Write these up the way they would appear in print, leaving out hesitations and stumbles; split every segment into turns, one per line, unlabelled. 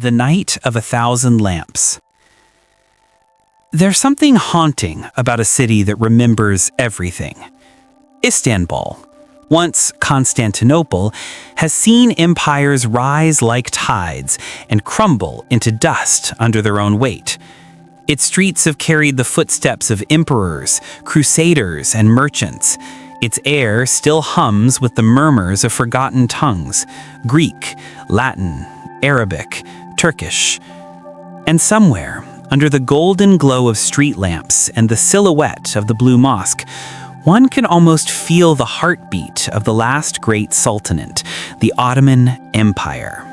The Night of 1,000 Lamps. There's something haunting about a city that remembers everything. Istanbul, once Constantinople, has seen empires rise like tides and crumble into dust under their own weight. Its streets have carried the footsteps of emperors, crusaders, and merchants. Its air still hums with the murmurs of forgotten tongues: Greek, Latin, Arabic, Turkish. And somewhere, under the golden glow of street lamps and the silhouette of the Blue Mosque, one can almost feel the heartbeat of the last great sultanate, the Ottoman Empire.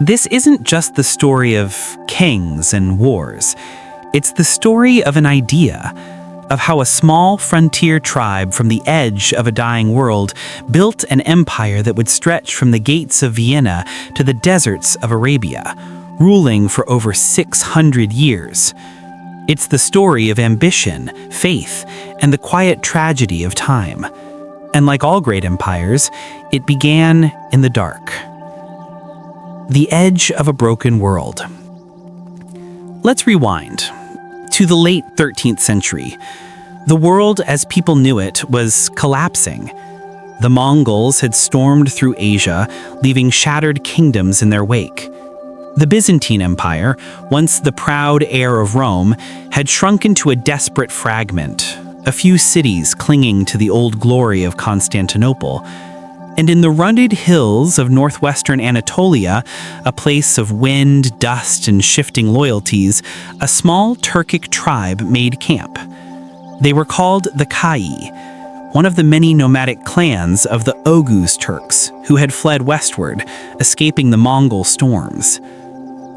This isn't just the story of kings and wars. It's the story of an idea, of how a small frontier tribe from the edge of a dying world built an empire that would stretch from the gates of Vienna to the deserts of Arabia, ruling for over 600 years. It's the story of ambition, faith, and the quiet tragedy of time. And like all great empires, it began in the dark. The edge of a broken world. Let's rewind to the late 13th century. The world as people knew it was collapsing. The Mongols had stormed through Asia, leaving shattered kingdoms in their wake. The Byzantine Empire, once the proud heir of Rome, had shrunk into a desperate fragment, a few cities clinging to the old glory of Constantinople. And in the rugged hills of northwestern Anatolia, a place of wind, dust, and shifting loyalties, a small Turkic tribe made camp. They were called the Kai, one of the many nomadic clans of the Oghuz Turks who had fled westward, escaping the Mongol storms.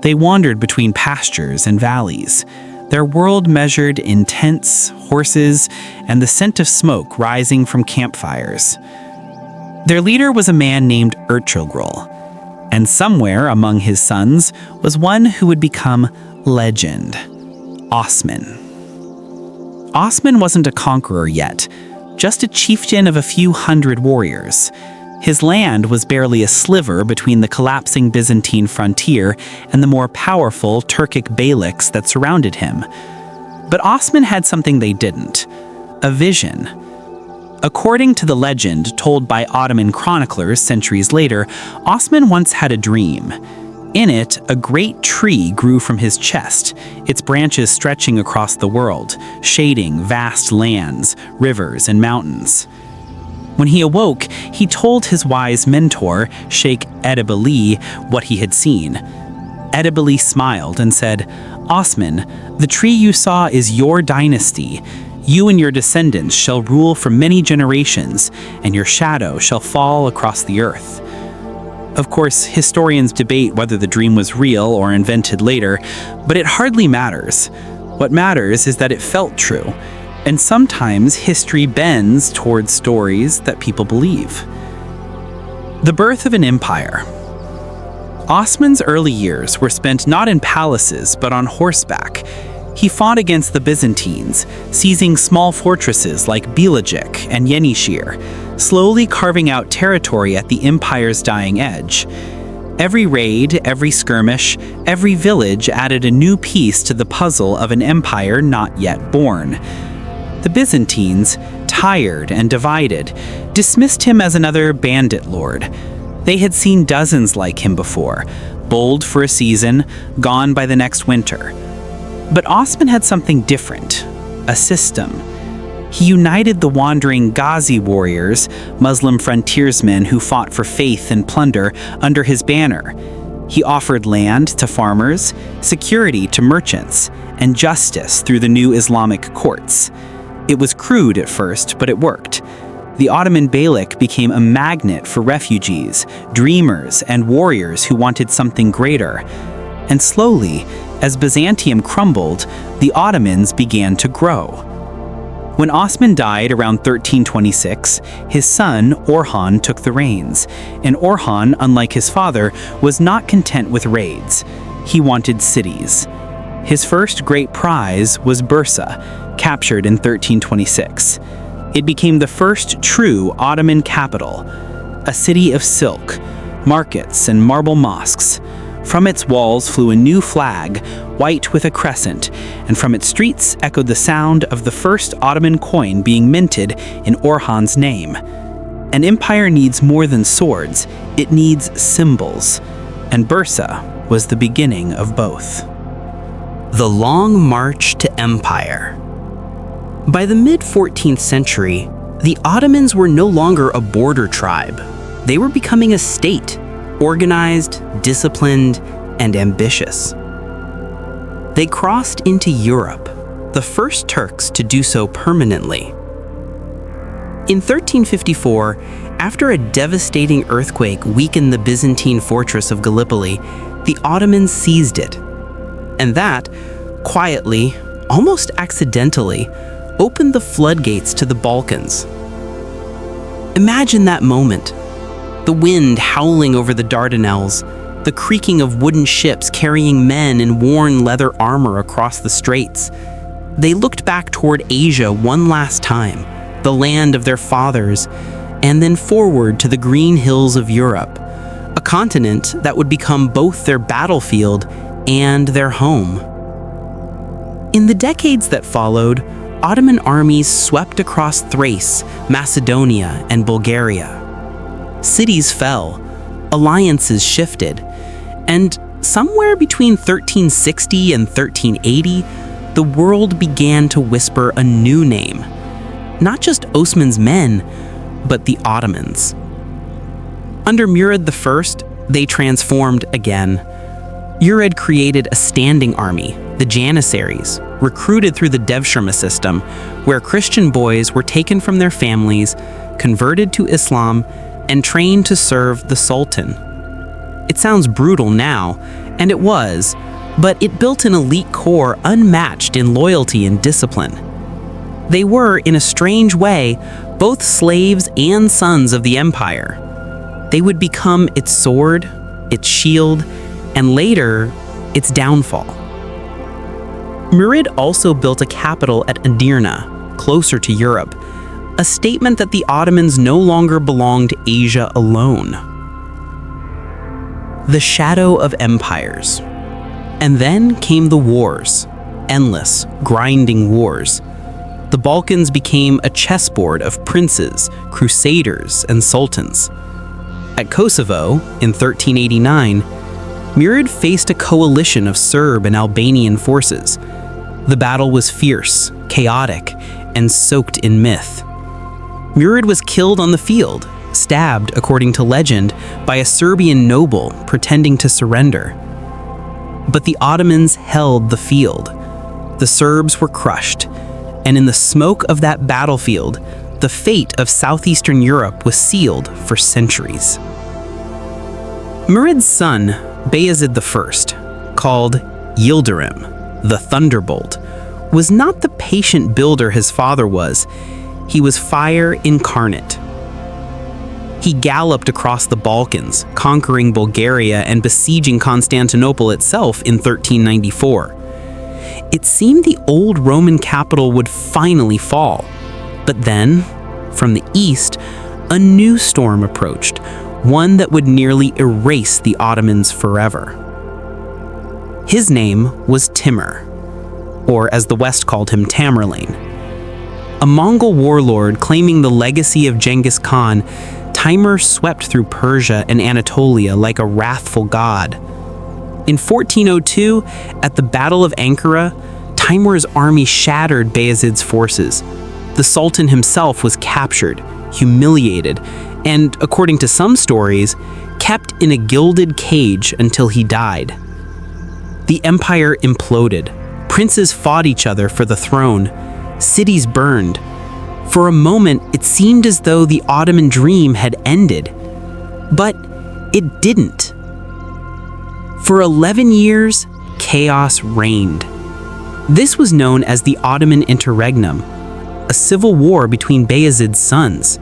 They wandered between pastures and valleys, their world measured in tents, horses, and the scent of smoke rising from campfires. Their leader was a man named Ertugrul, and somewhere among his sons was one who would become legend: Osman. Osman wasn't a conqueror yet, just a chieftain of a few hundred warriors. His land was barely a sliver between the collapsing Byzantine frontier and the more powerful Turkic beyliks that surrounded him. But Osman had something they didn't: a vision. According to the legend told by Ottoman chroniclers centuries later, Osman once had a dream. In it, a great tree grew from his chest, its branches stretching across the world, shading vast lands, rivers, and mountains. When he awoke, he told his wise mentor, Sheikh Edebali, what he had seen. Edebali smiled and said, "Osman, the tree you saw is your dynasty. You and your descendants shall rule for many generations, and your shadow shall fall across the earth." Of course, historians debate whether the dream was real or invented later, but it hardly matters. What matters is that it felt true, and sometimes history bends towards stories that people believe. The birth of an empire. Osman's early years were spent not in palaces, but on horseback. He fought against the Byzantines, seizing small fortresses like Bilecik and Yenişehir, slowly carving out territory at the empire's dying edge. Every raid, every skirmish, every village added a new piece to the puzzle of an empire not yet born. The Byzantines, tired and divided, dismissed him as another bandit lord. They had seen dozens like him before, bold for a season, gone by the next winter. But Osman had something different: a system. He united the wandering Ghazi warriors, Muslim frontiersmen who fought for faith and plunder, under his banner. He offered land to farmers, security to merchants, and justice through the new Islamic courts. It was crude at first, but it worked. The Ottoman Beylik became a magnet for refugees, dreamers, and warriors who wanted something greater. And slowly, as Byzantium crumbled, the Ottomans began to grow. When Osman died around 1326, his son Orhan took the reins, and Orhan, unlike his father, was not content with raids. He wanted cities. His first great prize was Bursa, captured in 1326. It became the first true Ottoman capital, a city of silk, markets, and marble mosques. From its walls flew a new flag, white with a crescent, and from its streets echoed the sound of the first Ottoman coin being minted in Orhan's name. An empire needs more than swords, it needs symbols, and Bursa was the beginning of both. The Long March to Empire. By the mid-14th century, the Ottomans were no longer a border tribe. They were becoming a state, organized, disciplined, and ambitious. They crossed into Europe, the first Turks to do so permanently. In 1354, after a devastating earthquake weakened the Byzantine fortress of Gallipoli, the Ottomans seized it. And that, quietly, almost accidentally, opened the floodgates to the Balkans. Imagine that moment. The wind howling over the Dardanelles, the creaking of wooden ships carrying men in worn leather armor across the straits. They looked back toward Asia one last time, the land of their fathers, and then forward to the green hills of Europe, a continent that would become both their battlefield and their home. In the decades that followed, Ottoman armies swept across Thrace, Macedonia, and Bulgaria. Cities fell, alliances shifted, and somewhere between 1360 and 1380, the world began to whisper a new name. Not just Osman's men, but the Ottomans. Under Murad I, they transformed again. Murad created a standing army, the Janissaries, recruited through the Devshirme system, where Christian boys were taken from their families, converted to Islam, and trained to serve the Sultan. It sounds brutal now, and it was, but it built an elite corps unmatched in loyalty and discipline. They were, in a strange way, both slaves and sons of the empire. They would become its sword, its shield, and later, its downfall. Murad also built a capital at Edirne, closer to Europe, a statement that the Ottomans no longer belonged to Asia alone. The shadow of empires. And then came the wars, endless, grinding wars. The Balkans became a chessboard of princes, crusaders, and sultans. At Kosovo, in 1389, Murad faced a coalition of Serb and Albanian forces. The battle was fierce, chaotic, and soaked in myth. Murad was killed on the field, stabbed, according to legend, by a Serbian noble pretending to surrender. But the Ottomans held the field. The Serbs were crushed, and in the smoke of that battlefield, the fate of southeastern Europe was sealed for centuries. Murad's son, Bayezid I, called Yildirim, the Thunderbolt, was not the patient builder his father was. He was fire incarnate. He galloped across the Balkans, conquering Bulgaria and besieging Constantinople itself in 1394. It seemed the old Roman capital would finally fall. But then, from the east, a new storm approached, one that would nearly erase the Ottomans forever. His name was Timur, or as the West called him, Tamerlane. A Mongol warlord claiming the legacy of Genghis Khan, Timur swept through Persia and Anatolia like a wrathful god. In 1402, at the Battle of Ankara, Timur's army shattered Bayezid's forces. The Sultan himself was captured, humiliated, and, according to some stories, kept in a gilded cage until he died. The empire imploded. Princes fought each other for the throne. Cities burned. For a moment, it seemed as though the Ottoman dream had ended. But it didn't. For 11 years, chaos reigned. This was known as the Ottoman Interregnum, a civil war between Bayezid's sons.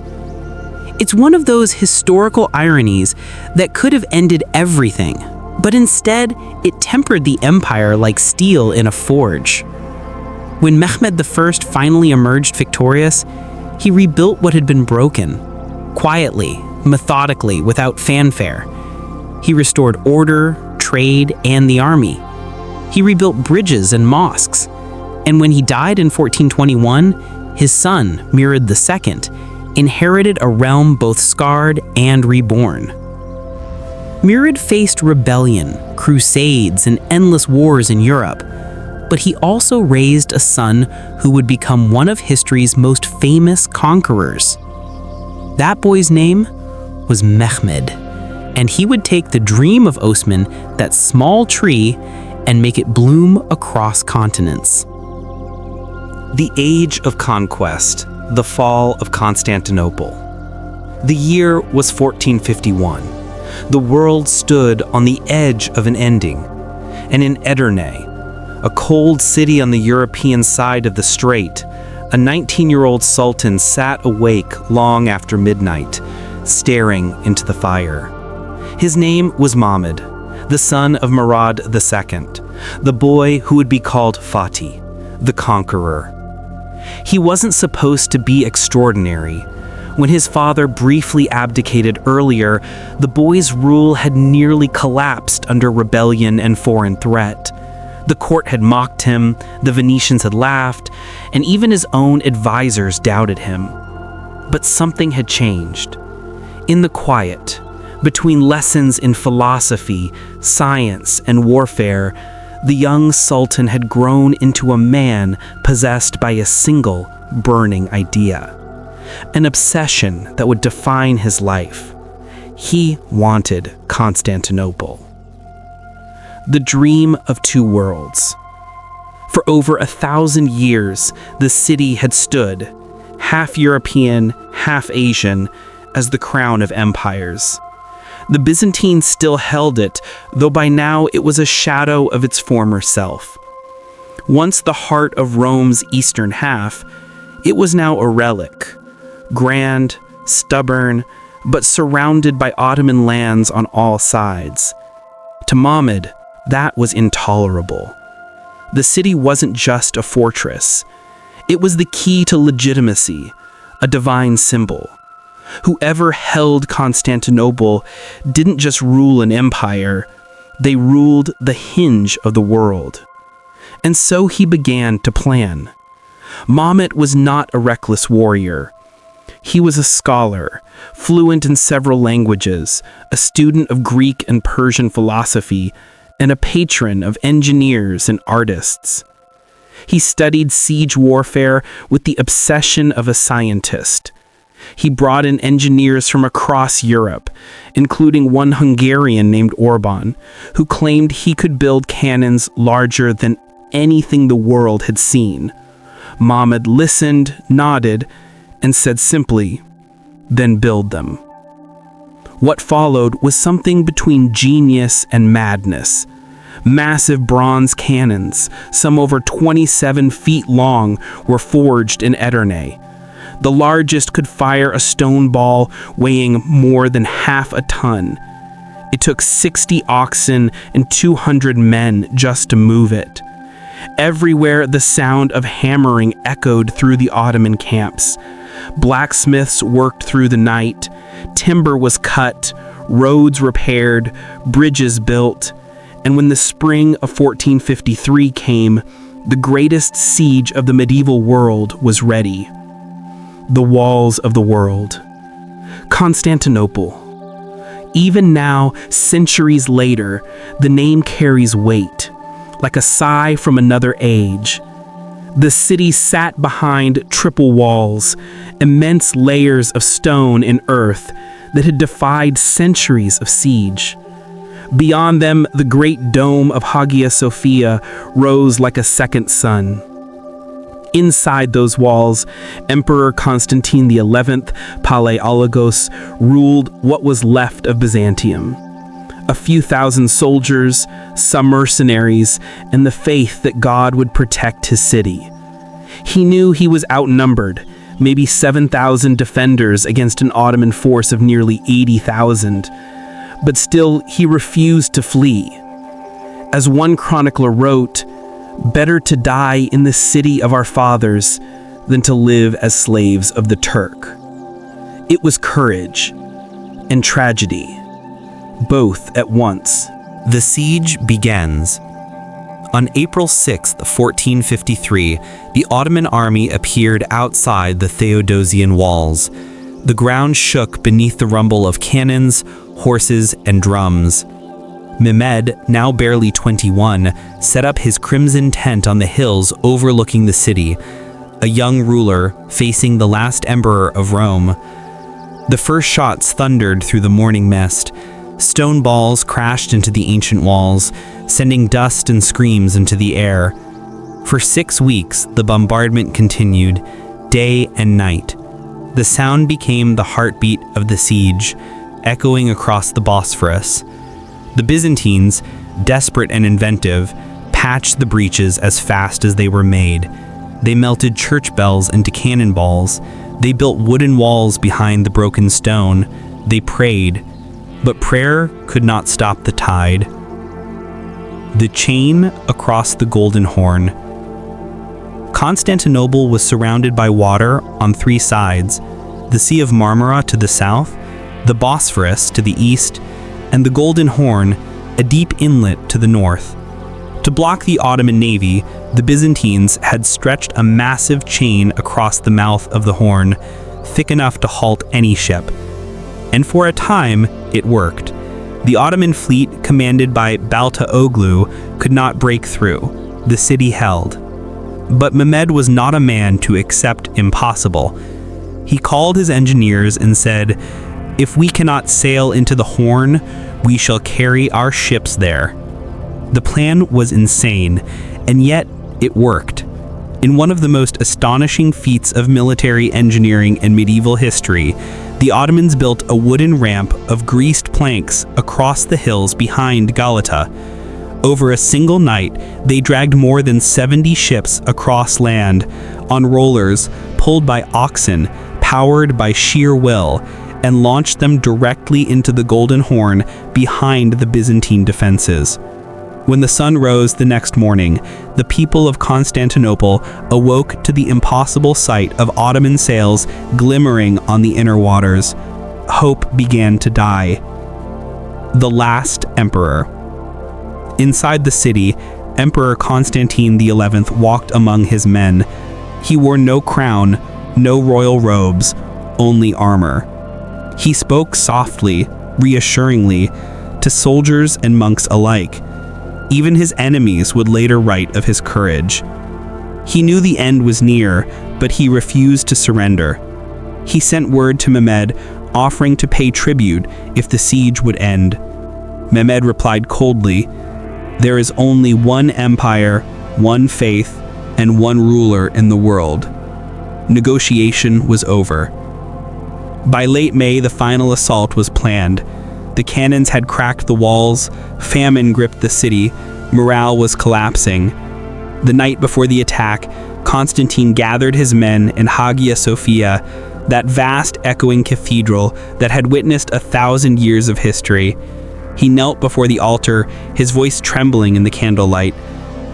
It's one of those historical ironies that could have ended everything, but instead, it tempered the empire like steel in a forge. When Mehmed I finally emerged victorious, he rebuilt what had been broken, quietly, methodically, without fanfare. He restored order, trade and the army. He rebuilt bridges and mosques, and when he died in 1421, his son, Mehmed II, inherited a realm both scarred and reborn. Mehmed faced rebellion, crusades, and endless wars in Europe, but he also raised a son who would become one of history's most famous conquerors. That boy's name was Mehmed, and he would take the dream of Osman, that small tree, and make it bloom across continents. The Age of Conquest, the fall of Constantinople. The year was 1451. The world stood on the edge of an ending, and in Edirne, a cold city on the European side of the strait, a 19-year-old sultan sat awake long after midnight, staring into the fire. His name was Mehmed, the son of Murad II, the boy who would be called Fatih, the Conqueror. He wasn't supposed to be extraordinary. When his father briefly abdicated earlier, the boy's rule had nearly collapsed under rebellion and foreign threat. The court had mocked him, the Venetians had laughed, and even his own advisors doubted him. But something had changed. In the quiet, between lessons in philosophy, science, and warfare, the young sultan had grown into a man possessed by a single burning idea, an obsession that would define his life. He wanted Constantinople. The dream of two worlds. For over 1,000 years, the city had stood, half European, half Asian, as the crown of empires. The Byzantines still held it, though by now it was a shadow of its former self. Once the heart of Rome's eastern half, it was now a relic, grand, stubborn, but surrounded by Ottoman lands on all sides. To Mehmed, that was intolerable. The city wasn't just a fortress. It was the key to legitimacy, a divine symbol. Whoever held Constantinople didn't just rule an empire, they ruled the hinge of the world. And so he began to plan. Mehmed was not a reckless warrior. He was a scholar, fluent in several languages, a student of Greek and Persian philosophy, and a patron of engineers and artists. He studied siege warfare with the obsession of a scientist. He brought in engineers from across Europe, including one Hungarian named Orban, who claimed he could build cannons larger than anything the world had seen. Mehmed listened, nodded, and said simply, "Then build them." What followed was something between genius and madness. Massive bronze cannons, some over 27 feet long, were forged in Edirne. The largest could fire a stone ball weighing more than half a ton. It took 60 oxen and 200 men just to move it. Everywhere the sound of hammering echoed through the Ottoman camps. Blacksmiths worked through the night. Timber was cut, roads repaired, bridges built. And when the spring of 1453 came, the greatest siege of the medieval world was ready. The walls of the world. Constantinople. Even now, centuries later, the name carries weight, like a sigh from another age. The city sat behind triple walls, immense layers of stone and earth that had defied centuries of siege. Beyond them, the great dome of Hagia Sophia rose like a second sun. Inside those walls, Emperor Constantine XI, Palaiologos, ruled what was left of Byzantium. A few thousand soldiers, some mercenaries, and the faith that God would protect his city. He knew he was outnumbered, maybe 7,000 defenders against an Ottoman force of nearly 80,000. But still, he refused to flee. As one chronicler wrote, "Better to die in the city of our fathers than to live as slaves of the Turk." It was courage and tragedy, both at once, The siege begins. On April 6, 1453, the Ottoman army appeared outside the Theodosian walls. The ground shook beneath the rumble of cannons, horses, and drums. Mehmed, now barely 21, set up his crimson tent on the hills overlooking the city, a young ruler facing the last emperor of Rome. The first shots thundered through the morning mist. Stone balls crashed into the ancient walls, sending dust and screams into the air. For 6 weeks, the bombardment continued, day and night. The sound became the heartbeat of the siege, echoing across the Bosphorus. The Byzantines, desperate and inventive, patched the breaches as fast as they were made. They melted church bells into cannonballs. They built wooden walls behind the broken stone. They prayed, but prayer could not stop the tide. The chain across the Golden Horn. Constantinople was surrounded by water on 3 sides: the Sea of Marmara to the south, the Bosphorus to the east, and the Golden Horn, a deep inlet to the north. To block the Ottoman navy, the Byzantines had stretched a massive chain across the mouth of the Horn, thick enough to halt any ship. And for a time, it worked. The Ottoman fleet, commanded by Balta Oglu, could not break through. The city held. But Mehmed was not a man to accept impossible. He called his engineers and said, "If we cannot sail into the Horn, we shall carry our ships there." The plan was insane, and yet it worked. In one of the most astonishing feats of military engineering in medieval history, the Ottomans built a wooden ramp of greased planks across the hills behind Galata. Over a single night, they dragged more than 70 ships across land on rollers pulled by oxen, powered by sheer will, and launched them directly into the Golden Horn behind the Byzantine defenses. When the sun rose the next morning, the people of Constantinople awoke to the impossible sight of Ottoman sails glimmering on the inner waters. Hope began to die. The last emperor. Inside the city, Emperor Constantine XI walked among his men. He wore no crown, no royal robes, only armor. He spoke softly, reassuringly, to soldiers and monks alike. Even his enemies would later write of his courage. He knew the end was near, but he refused to surrender. He sent word to Mehmed, offering to pay tribute if the siege would end. Mehmed replied coldly, "There is only one empire, one faith, and one ruler in the world." Negotiation was over. By late May, the final assault was planned. The cannons had cracked the walls, famine gripped the city, morale was collapsing. The night before the attack, Constantine gathered his men in Hagia Sophia, that vast echoing cathedral that had witnessed 1,000 years of history. He knelt before the altar, his voice trembling in the candlelight.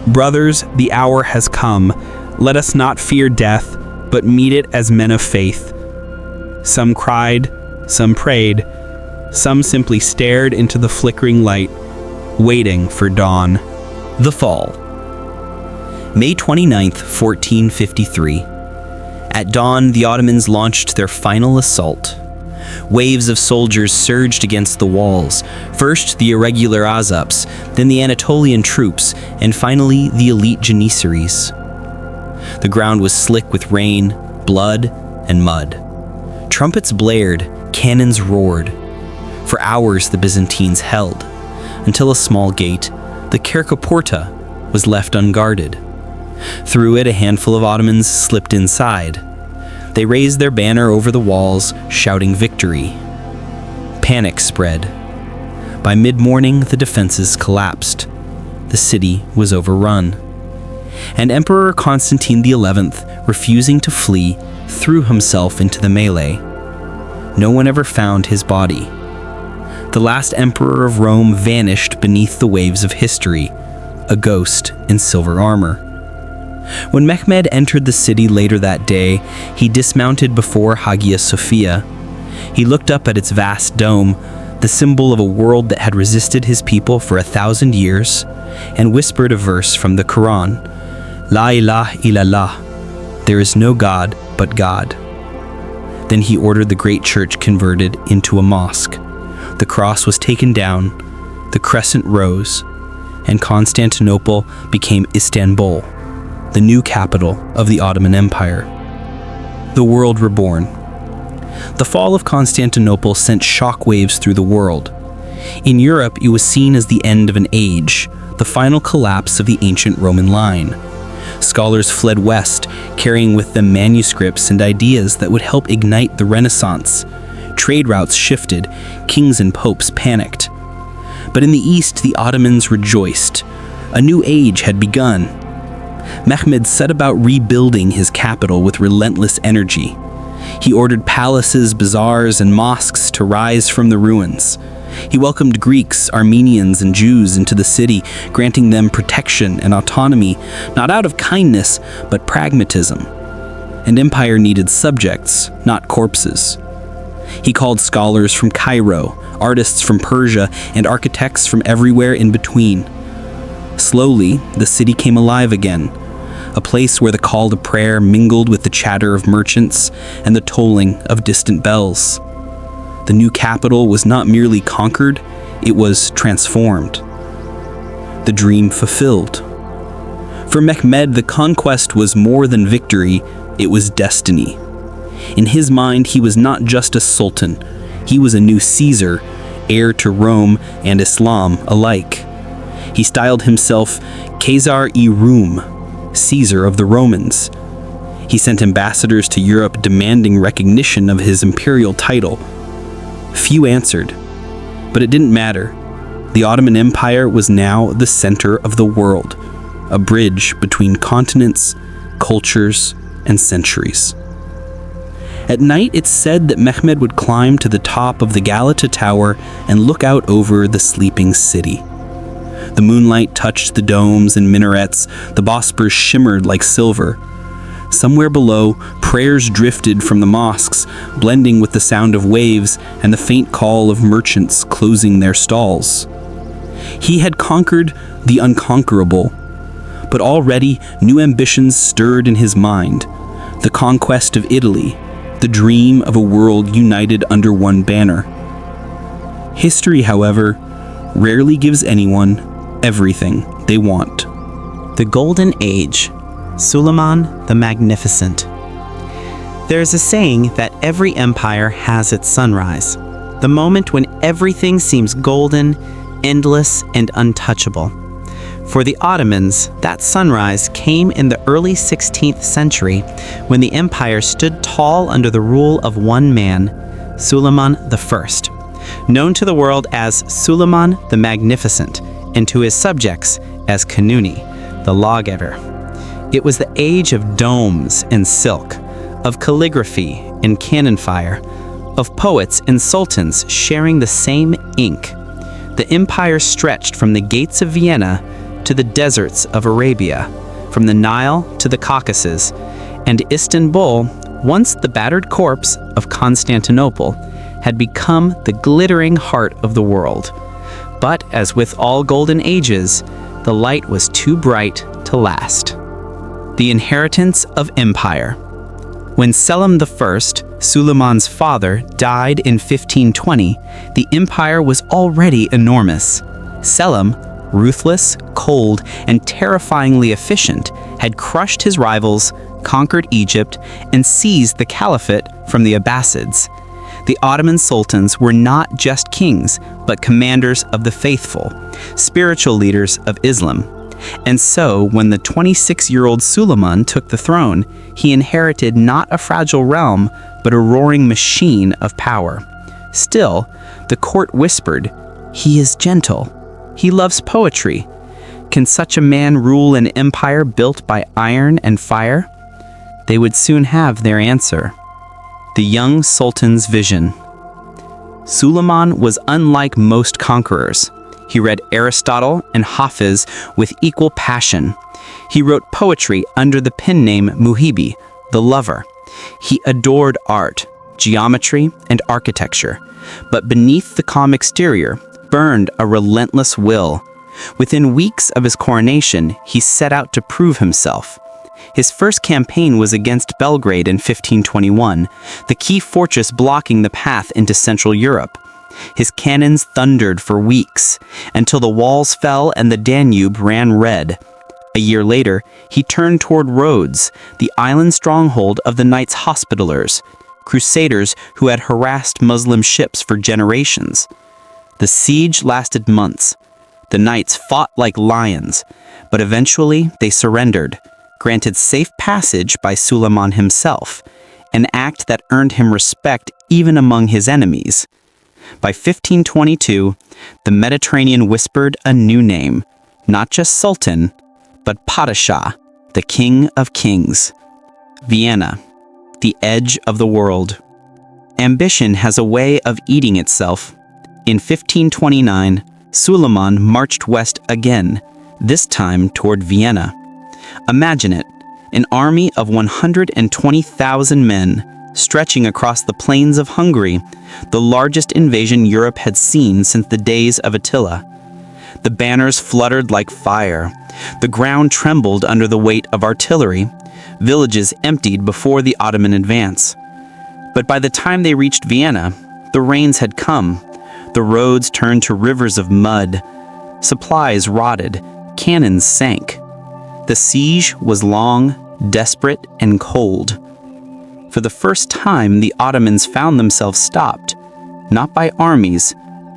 "Brothers, the hour has come. Let us not fear death, but meet it as men of faith." Some cried, some prayed, some simply stared into the flickering light, waiting for dawn. The Fall. May 29th, 1453. At dawn, the Ottomans launched their final assault. Waves of soldiers surged against the walls, first the irregular Azaps, then the Anatolian troops, and finally the elite Janissaries. The ground was slick with rain, blood, and mud. Trumpets blared, cannons roared. For hours the Byzantines held, until a small gate, the Kerkoporta, was left unguarded. Through it a handful of Ottomans slipped inside. They raised their banner over the walls, shouting victory. Panic spread. By mid-morning the defenses collapsed. The city was overrun. And Emperor Constantine XI, refusing to flee, threw himself into the melee. No one ever found his body. The last emperor of Rome vanished beneath the waves of history, a ghost in silver armor. When Mehmed entered the city later that day, he dismounted before Hagia Sophia. He looked up at its vast dome, the symbol of a world that had resisted his people for 1,000 years, and whispered a verse from the Quran, La ilaha illallah, there is no God but God. Then he ordered the great church converted into a mosque. The cross was taken down, the crescent rose, and Constantinople became Istanbul, the new capital of the Ottoman Empire. The world reborn. The fall of Constantinople sent shockwaves through the world. In Europe, it was seen as the end of an age, the final collapse of the ancient Roman line. Scholars fled west, carrying with them manuscripts and ideas that would help ignite the Renaissance. Trade routes shifted, kings and popes panicked. But in the east, the Ottomans rejoiced. A new age had begun. Mehmed set about rebuilding his capital with relentless energy. He ordered palaces, bazaars, and mosques to rise from the ruins. He welcomed Greeks, Armenians, and Jews into the city, granting them protection and autonomy, not out of kindness, but pragmatism. An empire needed subjects, not corpses. He called scholars from Cairo, artists from Persia, and architects from everywhere in between. Slowly, the city came alive again, a place where the call to prayer mingled with the chatter of merchants and the tolling of distant bells. The new capital was not merely conquered, it was transformed. The dream fulfilled. For Mehmed, the conquest was more than victory, it was destiny. In his mind, he was not just a sultan, he was a new Caesar, heir to Rome and Islam alike. He styled himself Caesar-i-Rum, Caesar of the Romans. He sent ambassadors to Europe demanding recognition of his imperial title. Few answered, but it didn't matter. The Ottoman Empire was now the center of the world, a bridge between continents, cultures, and centuries. At night, it's said that Mehmed would climb to the top of the Galata Tower and look out over the sleeping city. The moonlight touched the domes and minarets, the Bosporus shimmered like silver. Somewhere below, prayers drifted from the mosques, blending with the sound of waves and the faint call of merchants closing their stalls. He had conquered the unconquerable, but already new ambitions stirred in his mind. The conquest of Italy, the dream of a world united under one banner. History, however, rarely gives anyone everything they want.
The Golden Age, Suleiman the Magnificent. There's a saying that every empire has its sunrise, the moment when everything seems golden, endless, and untouchable. For the Ottomans, that sunrise came in the early 16th century when the empire stood tall under the rule of one man, Suleiman I, known to the world as Suleiman the Magnificent and to his subjects as Kanuni, the lawgiver. It was the age of domes and silk, of calligraphy and cannon fire, of poets and sultans sharing the same ink. The empire stretched from the gates of Vienna to the deserts of Arabia, from the Nile to the Caucasus, and Istanbul, once the battered corpse of Constantinople, had become the glittering heart of the world. But as with all golden ages, the light was too bright to last. The inheritance of empire. When Selim I, Suleiman's father, died in 1520, the empire was already enormous. Selim, ruthless, cold, and terrifyingly efficient, had crushed his rivals, conquered Egypt, and seized the caliphate from the Abbasids. The Ottoman sultans were not just kings, but commanders of the faithful, spiritual leaders of Islam. And so, when the 26-year-old Suleiman took the throne, he inherited not a fragile realm, but a roaring machine of power. Still, the court whispered, "He is gentle. He loves poetry. Can such a man rule an empire built by iron and fire?" They would soon have their answer. The young sultan's vision. Suleiman was unlike most conquerors. He read Aristotle and Hafiz with equal passion. He wrote poetry under the pen name Muhibi, the lover. He adored art, geometry, and architecture, but beneath the calm exterior burned a relentless will. Within weeks of his coronation, he set out to prove himself. His first campaign was against Belgrade in 1521, the key fortress blocking the path into Central Europe. His cannons thundered for weeks, until the walls fell and the Danube ran red. A year later, he turned toward Rhodes, the island stronghold of the Knights Hospitallers, crusaders who had harassed Muslim ships for generations. The siege lasted months. The knights fought like lions, but eventually they surrendered, granted safe passage by Suleiman himself, an act that earned him respect even among his enemies. By 1522, the Mediterranean whispered a new name, not just Sultan, but Padishah, the King of Kings. Vienna, the edge of the world. Ambition has a way of eating itself. In 1529, Suleiman marched west again, this time toward Vienna. Imagine it, an army of 120,000 men, stretching across the plains of Hungary, the largest invasion Europe had seen since the days of Attila. The banners fluttered like fire. The ground trembled under the weight of artillery. Villages emptied before the Ottoman advance. But by the time they reached Vienna, the rains had come. The roads turned to rivers of mud. Supplies rotted. Cannons sank. The siege was long, desperate, and cold. For the first time, the Ottomans found themselves stopped, not by armies,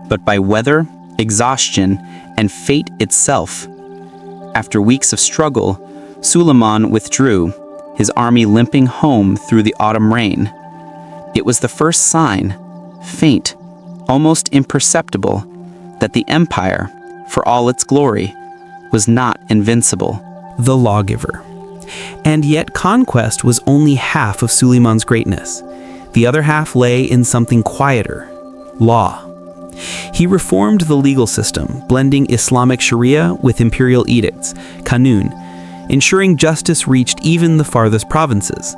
but by weather, exhaustion, and fate itself. After weeks of struggle, Suleiman withdrew, his army limping home through the autumn rain. It was the first sign, faint, almost imperceptible, that the empire, for all its glory, was not invincible.
The lawgiver. And yet conquest was only half of Suleiman's greatness. The other half lay in something quieter, law. He reformed the legal system, blending Islamic Sharia with imperial edicts, Kanun, ensuring justice reached even the farthest provinces.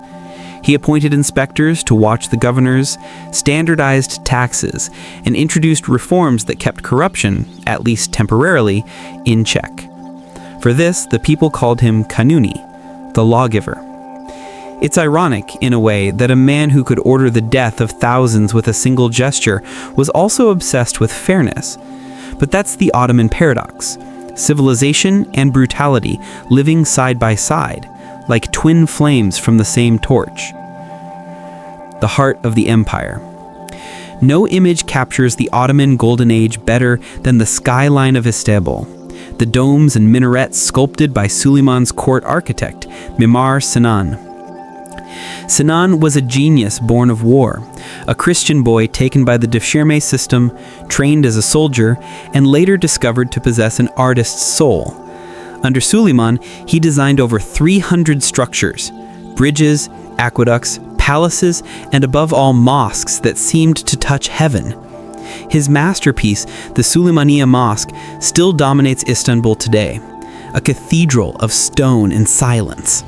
He appointed inspectors to watch the governors, standardized taxes, and introduced reforms that kept corruption, at least temporarily, in check. For this, the people called him Kanuni, the lawgiver. It's ironic, in a way, that a man who could order the death of thousands with a single gesture was also obsessed with fairness. But that's the Ottoman paradox. Civilization and brutality living side by side, like twin flames from the same torch. The heart of the empire. No image captures the Ottoman Golden Age better than the skyline of Istanbul, the domes and minarets sculpted by Suleiman's court architect, Mimar Sinan. Sinan was a genius born of war, a Christian boy taken by the Devshirme system, trained as a soldier, and later discovered to possess an artist's soul. Under Suleiman, he designed over 300 structures, bridges, aqueducts, palaces, and above all mosques that seemed to touch heaven. His masterpiece, the Suleymaniye Mosque, still dominates Istanbul today, a cathedral of stone and silence.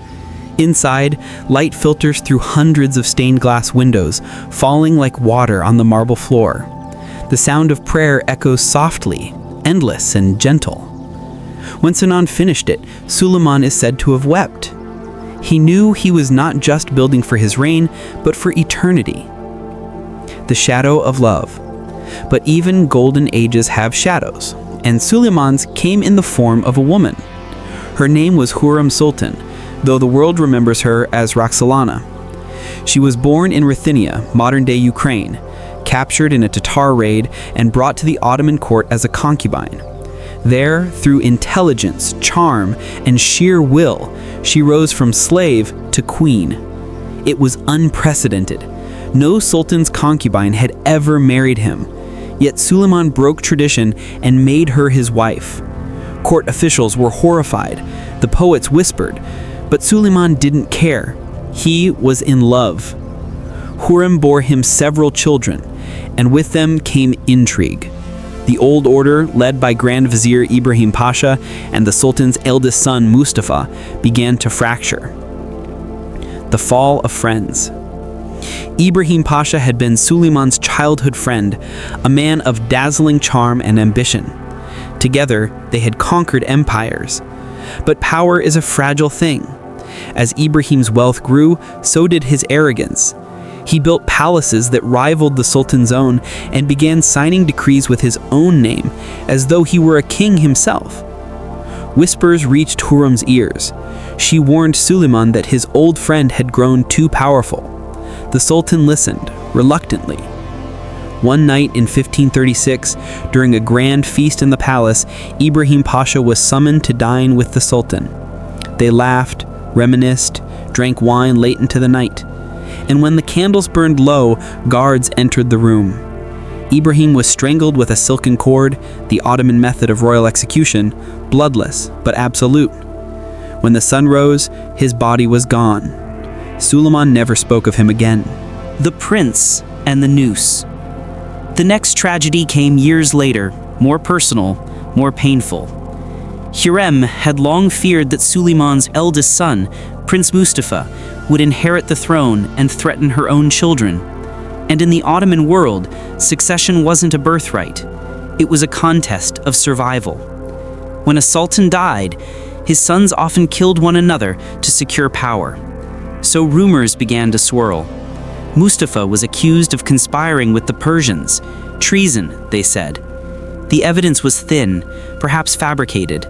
Inside, light filters through hundreds of stained glass windows, falling like water on the marble floor. The sound of prayer echoes softly, endless and gentle. When Sinan finished it, Suleiman is said to have wept. He knew he was not just building for his reign, but for eternity. The shadow of love. But even golden ages have shadows, and Suleiman's came in the form of a woman. Her name was Hurrem Sultan, though the world remembers her as Roxolana. She was born in Ruthenia, modern-day Ukraine, captured in a Tatar raid and brought to the Ottoman court as a concubine. There, through intelligence, charm, and sheer will, she rose from slave to queen. It was unprecedented. No sultan's concubine had ever married him, yet Suleiman broke tradition and made her his wife. Court officials were horrified. The poets whispered, but Suleiman didn't care. He was in love. Hurrem bore him several children, and with them came intrigue. The old order, led by Grand Vizier Ibrahim Pasha and the Sultan's eldest son Mustafa, began to fracture. The fall of friends. Ibrahim Pasha had been Suleiman's childhood friend, a man of dazzling charm and ambition. Together, they had conquered empires. But power is a fragile thing. As Ibrahim's wealth grew, so did his arrogance. He built palaces that rivaled the Sultan's own and began signing decrees with his own name, as though he were a king himself. Whispers reached Hurrem's ears. She warned Suleiman that his old friend had grown too powerful. The Sultan listened, reluctantly. One night in 1536, during a grand feast in the palace, Ibrahim Pasha was summoned to dine with the Sultan. They laughed, reminisced, drank wine late into the night. And when the candles burned low, guards entered the room. Ibrahim was strangled with a silken cord, the Ottoman method of royal execution, bloodless but absolute. When the sun rose, his body was gone. Suleiman never spoke of him again.
The Prince and the Noose. The next tragedy came years later, more personal, more painful. Hurrem had long feared that Suleiman's eldest son, Prince Mustafa, would inherit the throne and threaten her own children. And in the Ottoman world, succession wasn't a birthright. It was a contest of survival. When a sultan died, his sons often killed one another to secure power. So rumors began to swirl. Mustafa was accused of conspiring with the Persians. Treason, they said. The evidence was thin, perhaps fabricated.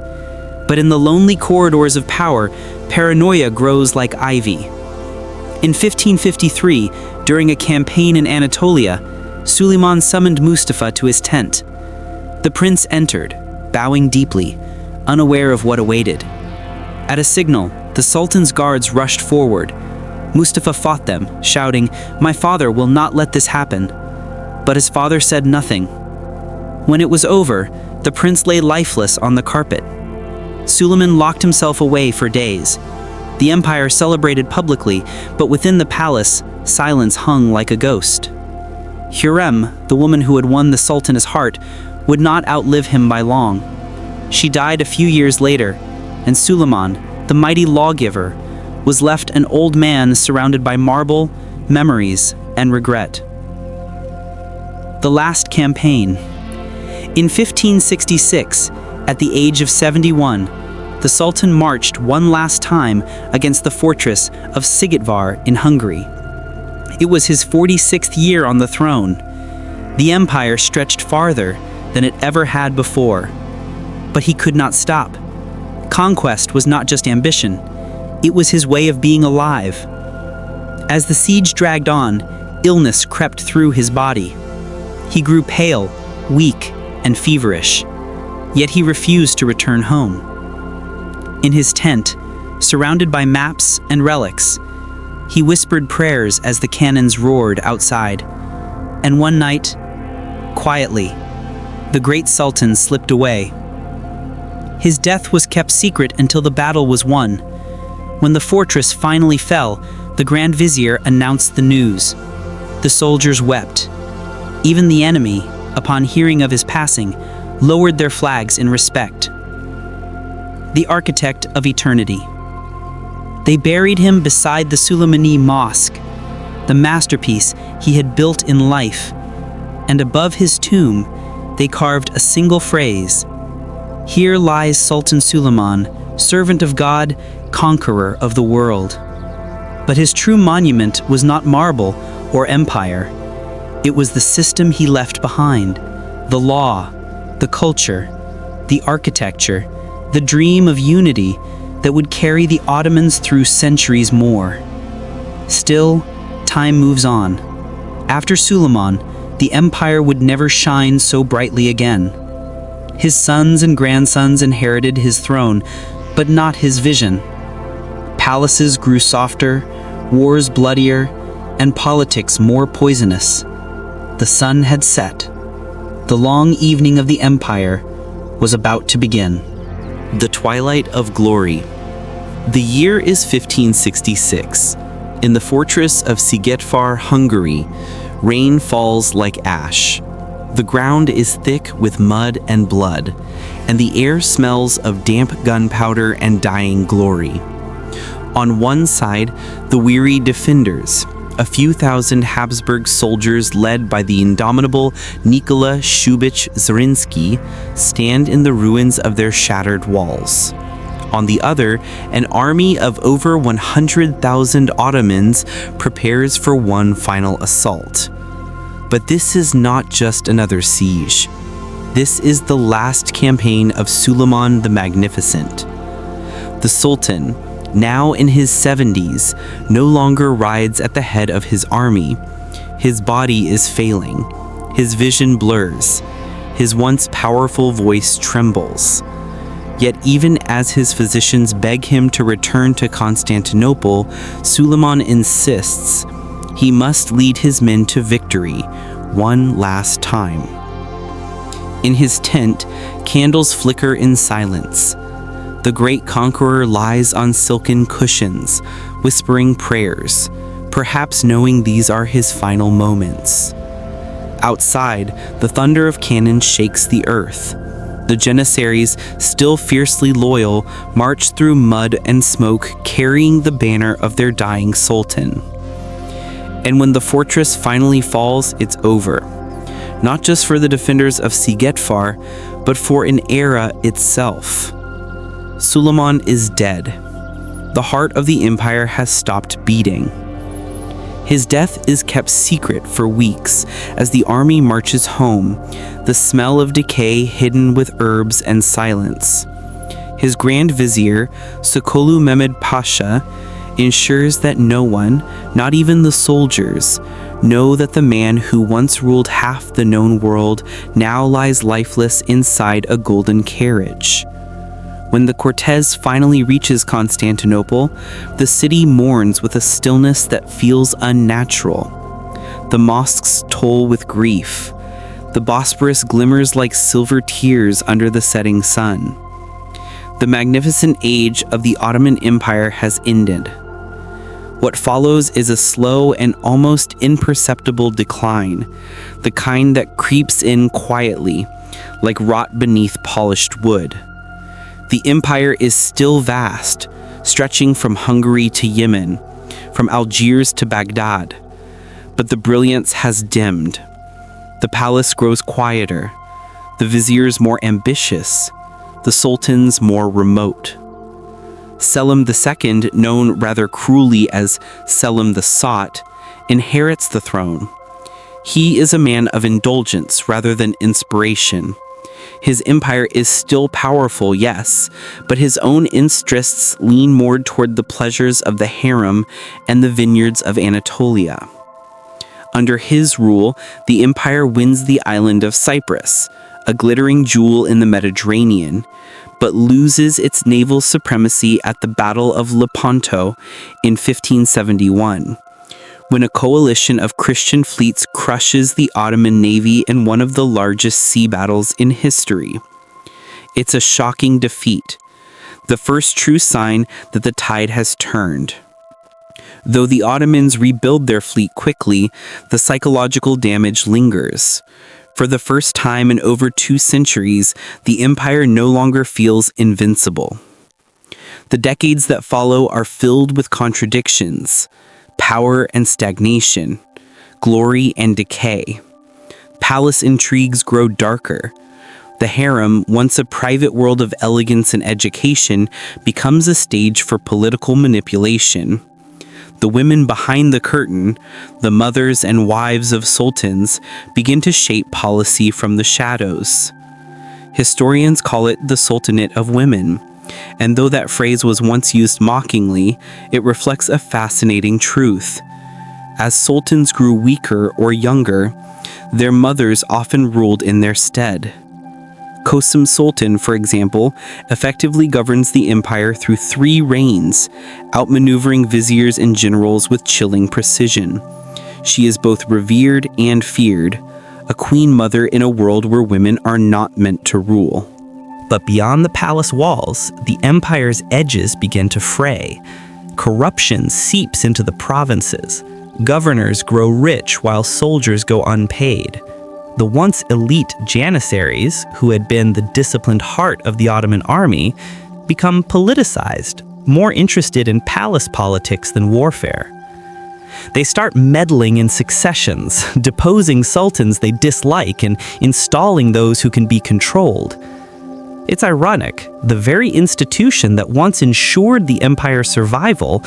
But in the lonely corridors of power, paranoia grows like ivy. In 1553, during a campaign in Anatolia, Suleiman summoned Mustafa to his tent. The prince entered, bowing deeply, unaware of what awaited. At a signal, the Sultan's guards rushed forward. Mustafa fought them, shouting, "My father will not let this happen." But his father said nothing. When it was over, the prince lay lifeless on the carpet. Suleiman locked himself away for days. The empire celebrated publicly, but within the palace, silence hung like a ghost. Hurrem, the woman who had won the Sultan's heart, would not outlive him by long. She died a few years later, and Suleiman, the mighty lawgiver, was left an old man surrounded by marble, memories, and regret. The last campaign. In 1566, at the age of 71, the Sultan marched one last time against the fortress of Szigetvar in Hungary. It was his 46th year on the throne. The empire stretched farther than it ever had before. But he could not stop. Conquest was not just ambition, it was his way of being alive. As the siege dragged on, illness crept through his body. He grew pale, weak, and feverish. Yet he refused to return home. In his tent, surrounded by maps and relics, he whispered prayers as the cannons roared outside. And one night, quietly, the great Sultan slipped away. His death was kept secret until the battle was won. When the fortress finally fell, the Grand Vizier announced the news. The soldiers wept. Even the enemy, upon hearing of his passing, lowered their flags in respect. The architect of eternity. They buried him beside the Suleimani Mosque, the masterpiece he had built in life, and above his tomb they carved a single phrase: "Here lies Sultan Suleiman, servant of God, conqueror of the world." But his true monument was not marble or empire. It was the system he left behind, the law, the culture, the architecture, the dream of unity that would carry the Ottomans through centuries more. Still, time moves on. After Suleiman, the empire would never shine so brightly again. His sons and grandsons inherited his throne, but not his vision. Palaces grew softer, wars bloodier, and politics more poisonous. The sun had set. The long evening of the empire was about to begin. The twilight of glory. The year is 1566. In the fortress of Szigetvar, Hungary, rain falls like ash. The ground is thick with mud and blood, and the air smells of damp gunpowder and dying glory. On one side, the weary defenders, A few thousand Habsburg soldiers led by the indomitable Nikola Shubich Zrinski stand in the ruins of their shattered walls. On the other, an army of over 100,000 Ottomans prepares for one final assault. But this is not just another siege. This is the last campaign of Suleiman the Magnificent. The Sultan, now in his 70s, no longer rides at the head of his army. His body is failing. His vision blurs. His once powerful voice trembles. Yet even as his physicians beg him to return to Constantinople, Suleiman insists he must lead his men to victory one last time. In his tent, candles flicker in silence. The great conqueror lies on silken cushions, whispering prayers, perhaps knowing these are his final moments. Outside, the thunder of cannon shakes the earth. The Janissaries, still fiercely loyal, march through mud and smoke, carrying the banner of their dying sultan. And when the fortress finally falls, it's over. Not just for the defenders of Sigetfar, but for an era itself. Suleiman is dead. The heart of the empire has stopped beating. His death is kept secret for weeks as the army marches home, the smell of decay hidden with herbs and silence. His Grand Vizier, Sokolu Mehmed Pasha, ensures that no one, not even the soldiers, know that the man who once ruled half the known world now lies lifeless inside a golden carriage. When the cortege finally reaches Constantinople, the city mourns with a stillness that feels unnatural. The mosques toll with grief. The Bosporus glimmers like silver tears under the setting sun. The magnificent age of the Ottoman Empire has ended. What follows is a slow and almost imperceptible decline, the kind that creeps in quietly, like rot beneath polished wood. The empire is still vast, stretching from Hungary to Yemen, from Algiers to Baghdad. But the brilliance has dimmed. The palace grows quieter, the viziers more ambitious, the sultans more remote. Selim II, known rather cruelly as Selim the Sought, inherits the throne. He is a man of indulgence rather than inspiration. His empire is still powerful, yes, but his own interests lean more toward the pleasures of the harem and the vineyards of Anatolia. Under his rule, the empire wins the island of Cyprus, a glittering jewel in the Mediterranean, but loses its naval supremacy at the Battle of Lepanto in 1571. When a coalition of Christian fleets crushes the Ottoman navy in one of the largest sea battles in history. It's a shocking defeat, the first true sign that the tide has turned. Though the Ottomans rebuild their fleet quickly, the psychological damage lingers. For the first time in over 2 centuries, the empire no longer feels invincible. The decades that follow are filled with contradictions. Power and stagnation, glory and decay. Palace intrigues grow darker. The harem, once a private world of elegance and education, becomes a stage for political manipulation. The women behind the curtain, the mothers and wives of sultans, begin to shape policy from the shadows. Historians call it the Sultanate of Women. And though that phrase was once used mockingly, it reflects a fascinating truth. As sultans grew weaker or younger, their mothers often ruled in their stead. Kösem Sultan, for example, effectively governs the empire through 3 reigns, outmaneuvering viziers and generals with chilling precision. She is both revered and feared, a queen mother in a world where women are not meant to rule. But beyond the palace walls, the empire's edges begin to fray. Corruption seeps into the provinces. Governors grow rich while soldiers go unpaid. The once elite Janissaries, who had been the disciplined heart of the Ottoman army, become politicized, more interested in palace politics than warfare. They start meddling in successions, deposing sultans they dislike and installing those who can be controlled. It's ironic, the very institution that once ensured the empire's survival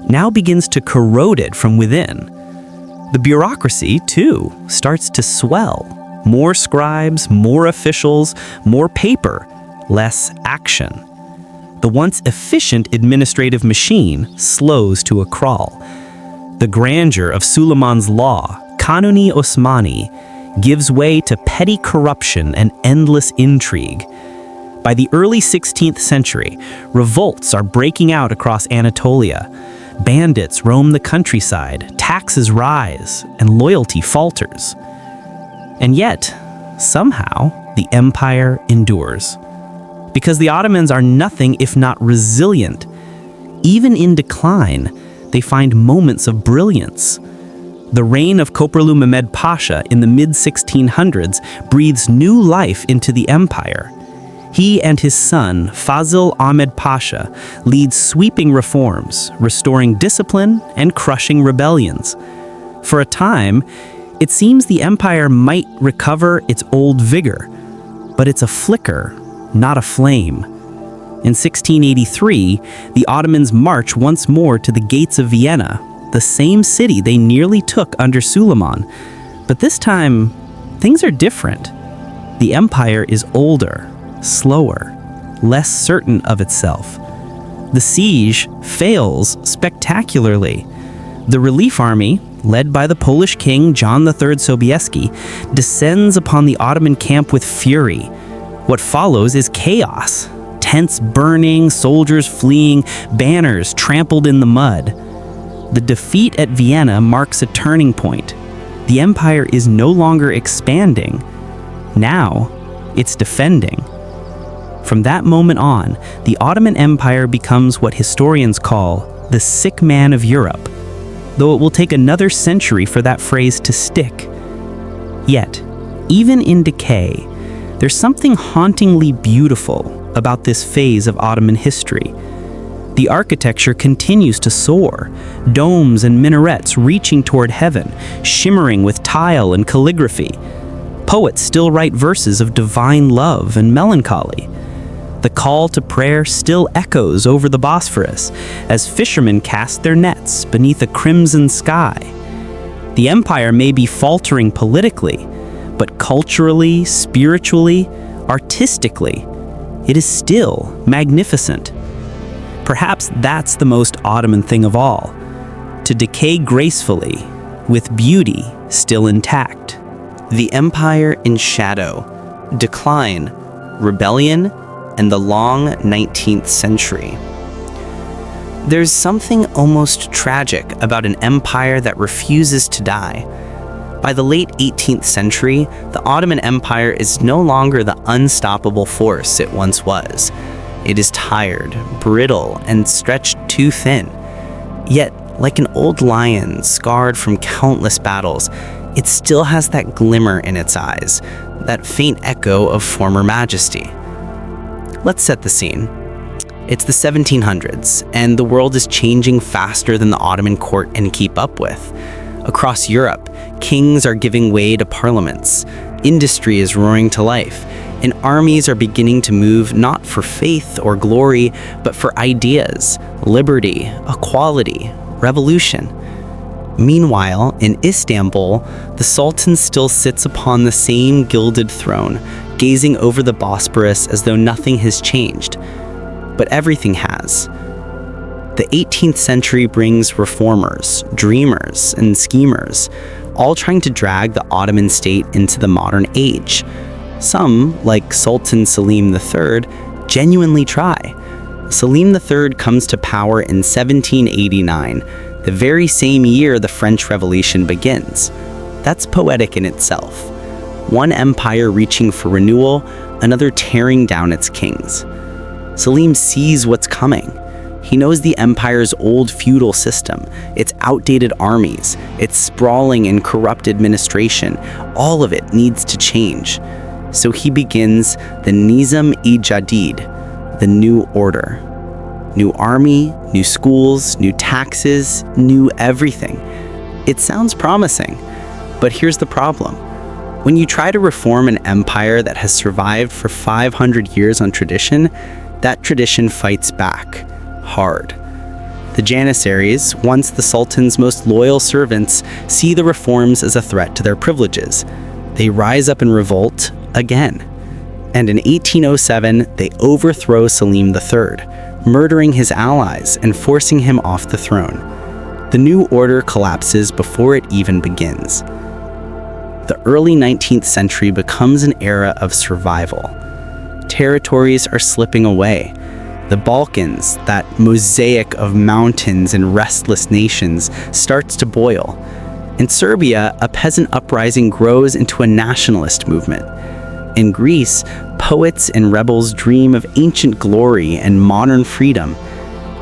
now begins to corrode it from within. The bureaucracy, too, starts to swell. More scribes, more officials, more paper, less action. The once efficient administrative machine slows to a crawl. The grandeur of Suleiman's law, Kanuni Osmani, gives way to petty corruption and endless intrigue. By the early 16th century, revolts are breaking out across Anatolia. Bandits roam the countryside, taxes rise, and loyalty falters. And yet, somehow, the empire endures. Because the Ottomans are nothing if not resilient. Even in decline, they find moments of brilliance. The reign of Conqueror Mehmed Pasha in the mid-1600s breathes new life into the empire. He and his son, Fazıl Ahmed Pasha, lead sweeping reforms, restoring discipline and crushing rebellions. For a time, it seems the empire might recover its old vigor, but it's a flicker, not a flame. In 1683, the Ottomans march once more to the gates of Vienna, the same city they nearly took under Suleiman. But this time, things are different. The empire is older, slower, less certain of itself. The siege fails spectacularly. The relief army, led by the Polish king John III Sobieski, descends upon the Ottoman camp with fury. What follows is chaos. Tents burning, soldiers fleeing, banners trampled in the mud. The defeat at Vienna marks a turning point. The empire is no longer expanding. Now, it's defending. From that moment on, the Ottoman Empire becomes what historians call the sick man of Europe, though it will take another century for that phrase to stick. Yet, even in decay, there's something hauntingly beautiful about this phase of Ottoman history. The architecture continues to soar, domes and minarets reaching toward heaven, shimmering with tile and calligraphy. Poets still write verses of divine love and melancholy. The call to prayer still echoes over the Bosphorus as fishermen cast their nets beneath a crimson sky. The empire may be faltering politically, but culturally, spiritually, artistically, it is still magnificent. Perhaps that's the most Ottoman thing of all, to decay gracefully, with beauty still intact. The empire in shadow, decline, rebellion, and the long 19th century. There's something almost tragic about an empire that refuses to die. By the late 18th century, the Ottoman Empire is no longer the unstoppable force it once was. It is tired, brittle, and stretched too thin. Yet, like an old lion scarred from countless battles, it still has that glimmer in its eyes, that faint echo of former majesty. Let's set the scene. It's the 1700s, and the world is changing faster than the Ottoman court can keep up with. Across Europe, kings are giving way to parliaments, industry is roaring to life, and armies are beginning to move not for faith or glory, but for ideas, liberty, equality, revolution. Meanwhile, in Istanbul, the Sultan still sits upon the same gilded throne, gazing over the Bosporus as though nothing has changed. But everything has. The 18th century brings reformers, dreamers, and schemers, all trying to drag the Ottoman state into the modern age. Some, like Sultan Selim III, genuinely try. Selim III comes to power in 1789, the very same year the French Revolution begins. That's poetic in itself. One empire reaching for renewal, another tearing down its kings. Selim sees what's coming. He knows the empire's old feudal system, its outdated armies, its sprawling and corrupt administration. All of it needs to change. So he begins the Nizam-i-Jadid, the new order. New army, new schools, new taxes, new everything. It sounds promising, but here's the problem. When you try to reform an empire that has survived for 500 years on tradition, that tradition fights back, hard. The Janissaries, once the Sultan's most loyal servants, see the reforms as a threat to their privileges. They rise up in revolt again. And in 1807, they overthrow Selim III, murdering his allies and forcing him off the throne. The new order collapses before it even begins. The early 19th century becomes an era of survival. Territories are slipping away. The Balkans, that mosaic of mountains and restless nations, starts to boil. In Serbia, a peasant uprising grows into a nationalist movement. In Greece, poets and rebels dream of ancient glory and modern freedom.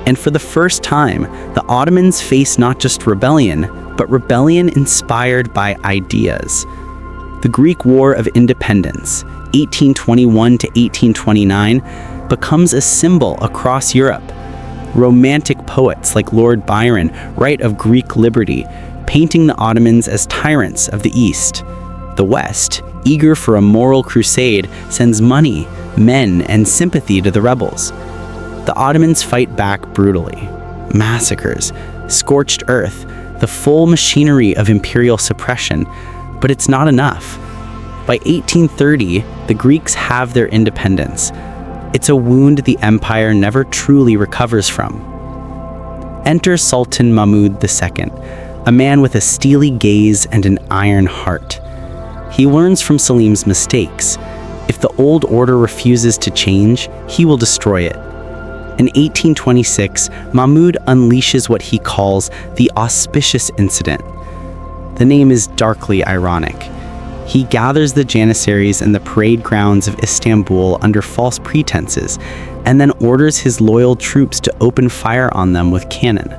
And for the first time, the Ottomans face not just rebellion, but rebellion inspired by ideas. The Greek War of Independence, 1821 to 1829, becomes a symbol across Europe. Romantic poets like Lord Byron write of Greek liberty, painting the Ottomans as tyrants of the East. The West, eager for a moral crusade, sends money, men, and sympathy to the rebels. The Ottomans fight back brutally. Massacres, scorched earth, the full machinery of imperial suppression, but it's not enough. By 1830, the Greeks have their independence. It's a wound the empire never truly recovers from. Enter Sultan Mahmud II, a man with a steely gaze and an iron heart. He learns from Selim's mistakes. If the old order refuses to change, he will destroy it. In 1826, Mahmud unleashes what he calls the auspicious incident. The name is darkly ironic. He gathers the Janissaries in the parade grounds of Istanbul under false pretenses, and then orders his loyal troops to open fire on them with cannon.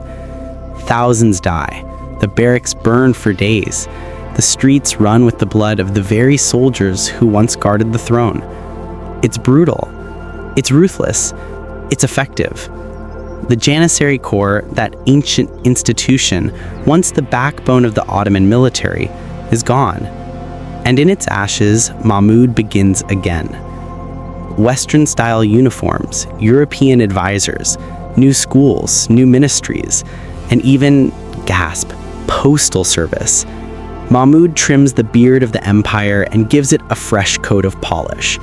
Thousands die. The barracks burn for days. The streets run with the blood of the very soldiers who once guarded the throne. It's brutal. It's ruthless. It's effective. The Janissary Corps, that ancient institution, once the backbone of the Ottoman military, is gone. And in its ashes, Mahmud begins again. Western-style uniforms, European advisors, new schools, new ministries, and even, gasp, postal service. Mahmud trims the beard of the empire and gives it a fresh coat of polish.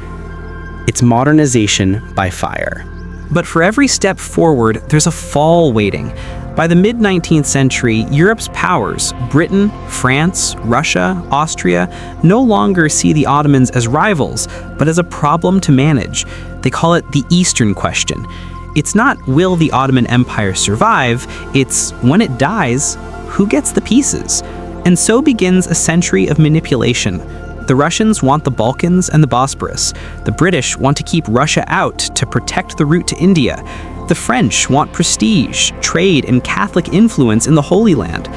It's modernization by fire.
But for every step forward, there's a fall waiting. By the mid-19th century, Europe's powers, Britain, France, Russia, Austria, no longer see the Ottomans as rivals, but as a problem to manage. They call it the Eastern Question. It's not, will the Ottoman Empire survive? It's, when it dies, who gets the pieces? And so begins a century of manipulation. The Russians want the Balkans and the Bosporus. The British want to keep Russia out to protect the route to India. The French want prestige, trade, and Catholic influence in the Holy Land.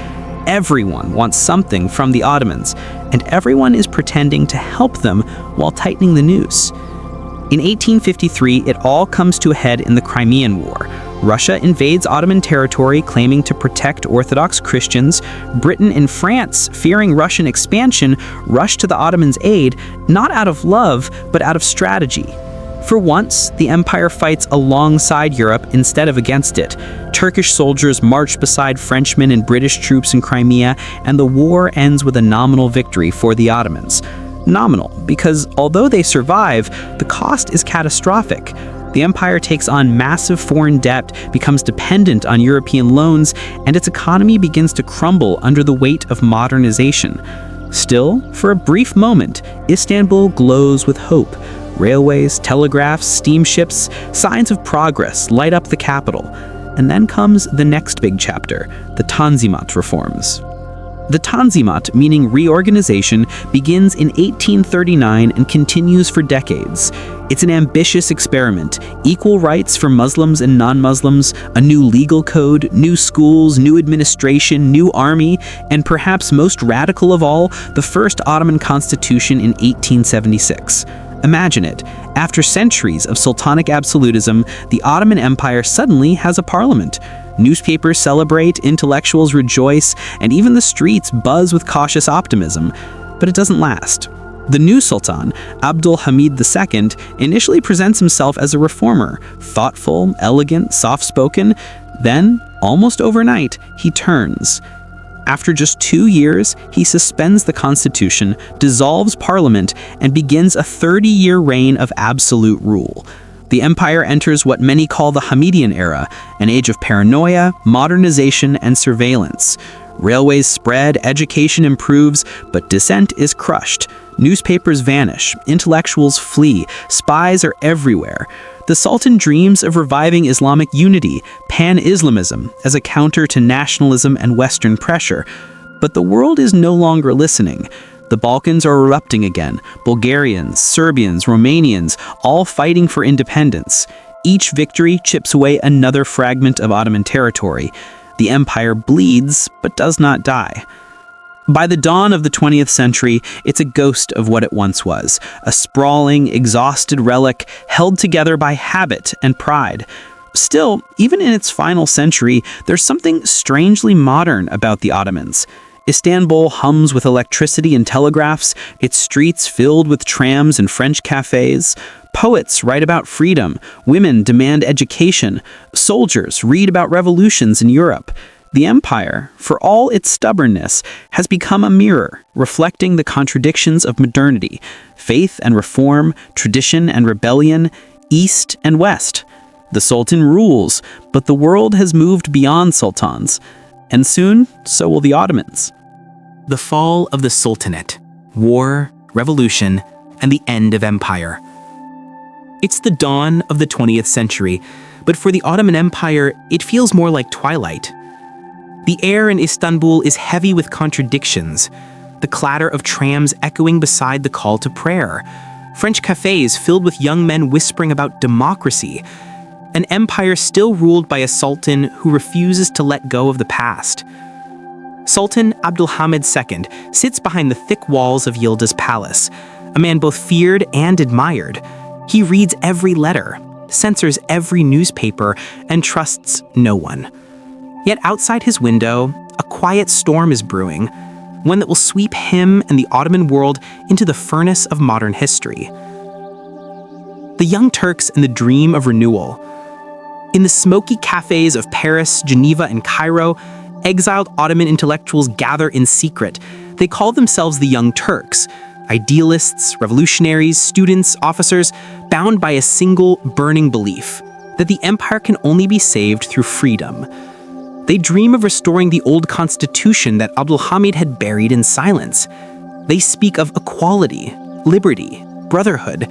Everyone wants something from the Ottomans, and everyone is pretending to help them while tightening the noose. In 1853, it all comes to a head in the Crimean War. Russia invades Ottoman territory, claiming to protect Orthodox Christians. Britain and France, fearing Russian expansion, rush to the Ottomans' aid, not out of love, but out of strategy. For once, the empire fights alongside Europe instead of against it. Turkish soldiers march beside Frenchmen and British troops in Crimea, and the war ends with a nominal victory for the Ottomans. Nominal, because although they survive, the cost is catastrophic. The empire takes on massive foreign debt, becomes dependent on European loans, and its economy begins to crumble under the weight of modernization. Still, for a brief moment, Istanbul glows with hope. Railways, telegraphs, steamships, signs of progress light up the capital. And then comes the next big chapter, the Tanzimat reforms. The Tanzimat, meaning reorganization, begins in 1839 and continues for decades. It's an ambitious experiment: equal rights for Muslims and non-Muslims, a new legal code, new schools, new administration, new army, and perhaps most radical of all, the first Ottoman constitution in 1876. Imagine it. After centuries of sultanic absolutism, the Ottoman Empire suddenly has a parliament. Newspapers celebrate, intellectuals rejoice, and even the streets buzz with cautious optimism. But it doesn't last. The new sultan, Abdul Hamid II, initially presents himself as a reformer, thoughtful, elegant, soft-spoken. Then, almost overnight, he turns. After just 2 years, he suspends the constitution, dissolves parliament, and begins a 30-year reign of absolute rule. The empire enters what many call the Hamidian era, an age of paranoia, modernization, and surveillance. Railways spread, education improves, but dissent is crushed. Newspapers vanish, intellectuals flee, spies are everywhere. The Sultan dreams of reviving Islamic unity, pan-Islamism, as a counter to nationalism and Western pressure. But the world is no longer listening. The Balkans are erupting again, Bulgarians, Serbians, Romanians, all fighting for independence. Each victory chips away another fragment of Ottoman territory. The empire bleeds, but does not die. By the dawn of the 20th century, it's a ghost of what it once was, a sprawling, exhausted relic held together by habit and pride. Still, even in its final century, there's something strangely modern about the Ottomans. Istanbul hums with electricity and telegraphs, its streets filled with trams and French cafes. Poets write about freedom, women demand education, soldiers read about revolutions in Europe. The empire, for all its stubbornness, has become a mirror, reflecting the contradictions of modernity, faith and reform, tradition and rebellion, east and west. The Sultan rules, but the world has moved beyond sultans, and soon, so will the Ottomans.
The fall of the Sultanate, war, revolution, and the end of empire. It's the dawn of the 20th century, but for the Ottoman Empire, it feels more like twilight. The air in Istanbul is heavy with contradictions, the clatter of trams echoing beside the call to prayer, French cafes filled with young men whispering about democracy, an empire still ruled by a sultan who refuses to let go of the past. Sultan Abdulhamid II sits behind the thick walls of Yildiz Palace, a man both feared and admired. He reads every letter, censors every newspaper, and trusts no one. Yet outside his window, a quiet storm is brewing, one that will sweep him and the Ottoman world into the furnace of modern history. The Young Turks and the dream of renewal. In the smoky cafes of Paris, Geneva, and Cairo, exiled Ottoman intellectuals gather in secret. They call themselves the Young Turks, idealists, revolutionaries, students, officers, bound by a single burning belief that the empire can only be saved through freedom. They dream of restoring the old constitution that Abdulhamid had buried in silence. They speak of equality, liberty, brotherhood,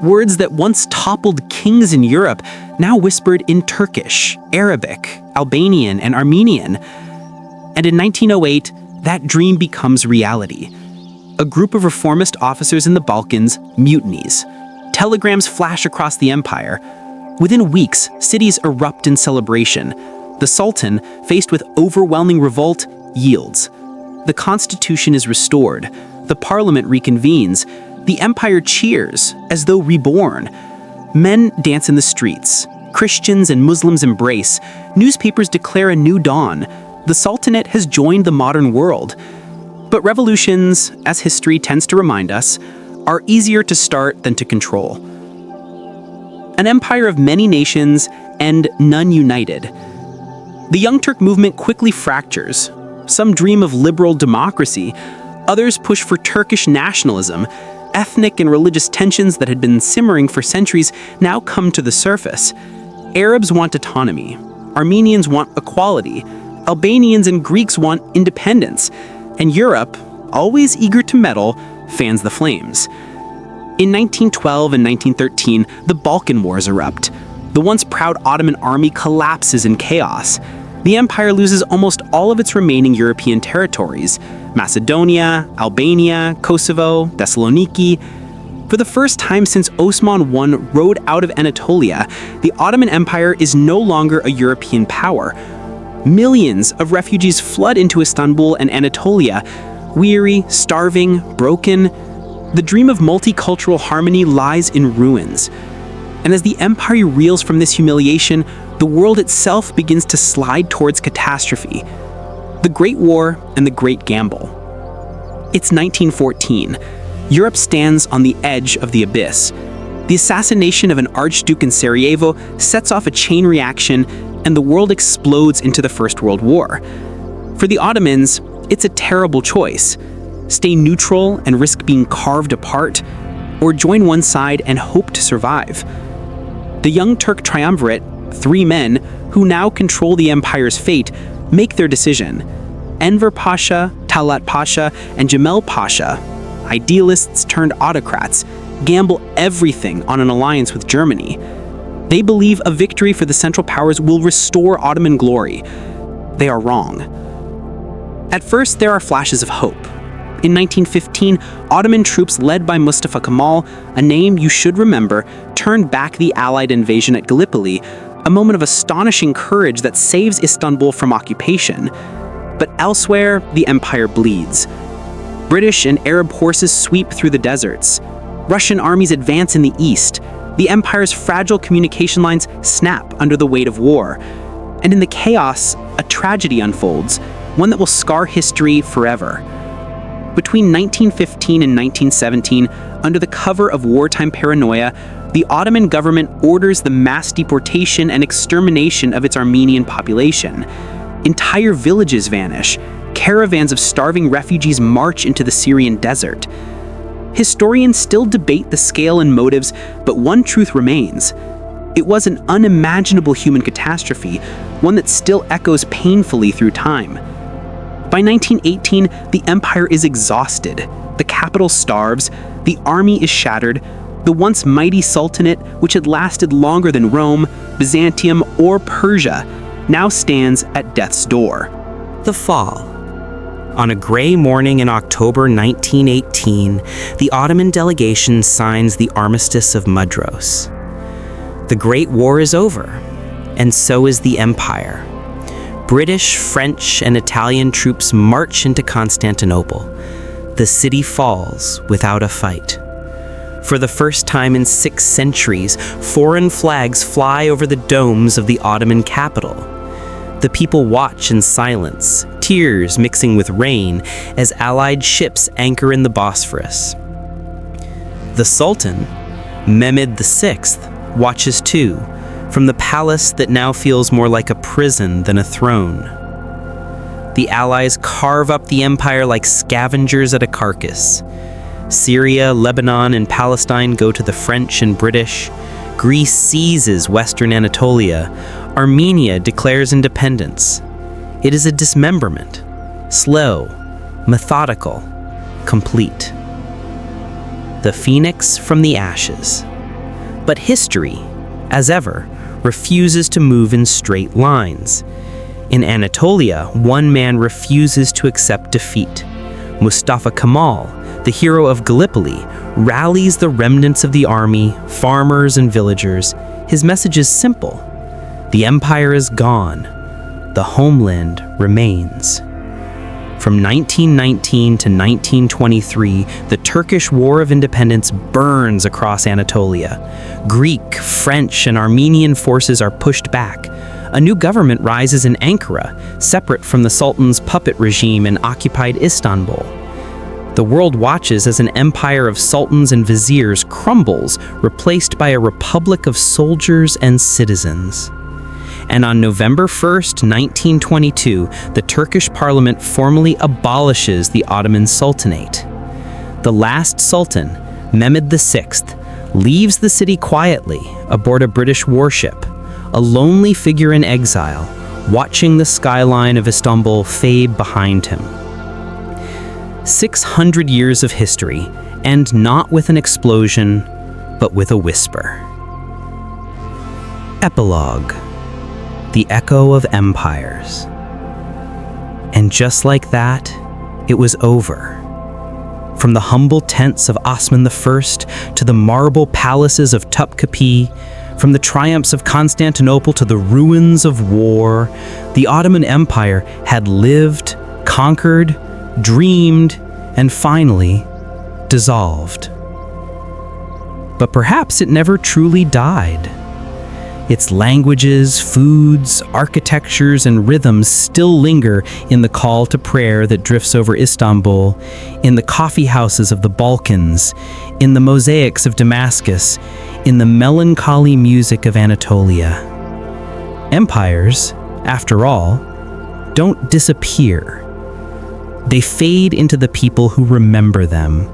words that once toppled kings in Europe, now whispered in Turkish, Arabic, Albanian, and Armenian. And in 1908, that dream becomes reality. A group of reformist officers in the Balkans mutinies. Telegrams flash across the empire. Within weeks, cities erupt in celebration. The Sultan, faced with overwhelming revolt, yields. The constitution is restored. The parliament reconvenes. The empire cheers, as though reborn. Men dance in the streets. Christians and Muslims embrace. Newspapers declare a new dawn. The Sultanate has joined the modern world. But revolutions, as history tends to remind us, are easier to start than to control. An empire of many nations and none united. The Young Turk movement quickly fractures. Some dream of liberal democracy. Others push for Turkish nationalism. Ethnic and religious tensions that had been simmering for centuries now come to the surface. Arabs want autonomy. Armenians want equality. Albanians and Greeks want independence. And Europe, always eager to meddle, fans the flames. In 1912 and 1913, the Balkan Wars erupt. The once proud Ottoman army collapses in chaos. The empire loses almost all of its remaining European territories: Macedonia, Albania, Kosovo, Thessaloniki. For the first time since Osman I rode out of Anatolia, the Ottoman Empire is no longer a European power. Millions of refugees flood into Istanbul and Anatolia, weary, starving, broken. The dream of multicultural harmony lies in ruins. And as the empire reels from this humiliation, the world itself begins to slide towards catastrophe. The Great War and the Great Gamble. It's 1914. Europe stands on the edge of the abyss. The assassination of an archduke in Sarajevo sets off a chain reaction, and the world explodes into the First World War. For the Ottomans, it's a terrible choice. Stay neutral and risk being carved apart, or join one side and hope to survive. The Young Turk Triumvirate, 3 men, who now control the empire's fate, make their decision. Enver Pasha, Talat Pasha, and Jamel Pasha, idealists turned autocrats, gamble everything on an alliance with Germany. They believe a victory for the Central Powers will restore Ottoman glory. They are wrong. At first, there are flashes of hope. In 1915, Ottoman troops led by Mustafa Kemal, a name you should remember, turned back the Allied invasion at Gallipoli, a moment of astonishing courage that saves Istanbul from occupation. But elsewhere, the empire bleeds. British and Arab horses sweep through the deserts. Russian armies advance in the east. The empire's fragile communication lines snap under the weight of war. And in the chaos, a tragedy unfolds, one that will scar history forever. Between 1915 and 1917, under the cover of wartime paranoia, the Ottoman government orders the mass deportation and extermination of its Armenian population. Entire villages vanish. Caravans of starving refugees march into the Syrian desert. Historians still debate the scale and motives, but one truth remains. It was an unimaginable human catastrophe, one that still echoes painfully through time. By 1918, the empire is exhausted. The capital starves, the army is shattered. The once mighty sultanate, which had lasted longer than Rome, Byzantium, or Persia, now stands at death's door.
The fall. On a gray morning in October 1918, the Ottoman delegation signs the Armistice of Mudros. The Great War is over, and so is the empire. British, French, and Italian troops march into Constantinople. The city falls without a fight. For the first time in 6 centuries, foreign flags fly over the domes of the Ottoman capital. The people watch in silence, tears mixing with rain, as Allied ships anchor in the Bosphorus. The Sultan, Mehmed VI, watches too, from the palace that now feels more like a prison than a throne. The Allies carve up the empire like scavengers at a carcass. Syria, Lebanon, and Palestine go to the French and British. Greece seizes western Anatolia. Armenia declares independence. It is a dismemberment, slow, methodical, complete. The phoenix from the ashes. But history, as ever, refuses to move in straight lines. In Anatolia, one man refuses to accept defeat. Mustafa Kemal, the hero of Gallipoli, rallies the remnants of the army, farmers, and villagers. His message is simple. The empire is gone. The homeland remains. From 1919 to 1923, the Turkish War of Independence burns across Anatolia. Greek, French, and Armenian forces are pushed back. A new government rises in Ankara, separate from the Sultan's puppet regime in occupied Istanbul. The world watches as an empire of sultans and viziers crumbles, replaced by a republic of soldiers and citizens. And on November 1st, 1922, the Turkish parliament formally abolishes the Ottoman Sultanate. The last sultan, Mehmed VI, leaves the city quietly aboard a British warship, a lonely figure in exile, watching the skyline of Istanbul fade behind him. 600 years of history, and not with an explosion, but with a whisper. Epilogue. The echo of empires. And just like that, it was over. From the humble tents of Osman I to the marble palaces of Topkapi, from the triumphs of Constantinople to the ruins of war, the Ottoman Empire had lived, conquered, dreamed, and finally dissolved. But perhaps it never truly died. Its languages, foods, architectures, and rhythms still linger in the call to prayer that drifts over Istanbul, in the coffee houses of the Balkans, in the mosaics of Damascus, in the melancholy music of Anatolia. Empires, after all, don't disappear. They fade into the people who remember them.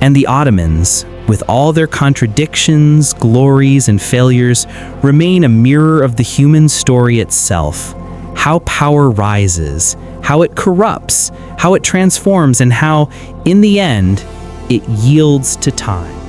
And the Ottomans, with all their contradictions, glories, and failures, remain a mirror of the human story itself. How power rises, how it corrupts, how it transforms, and how, in the end, it yields to time.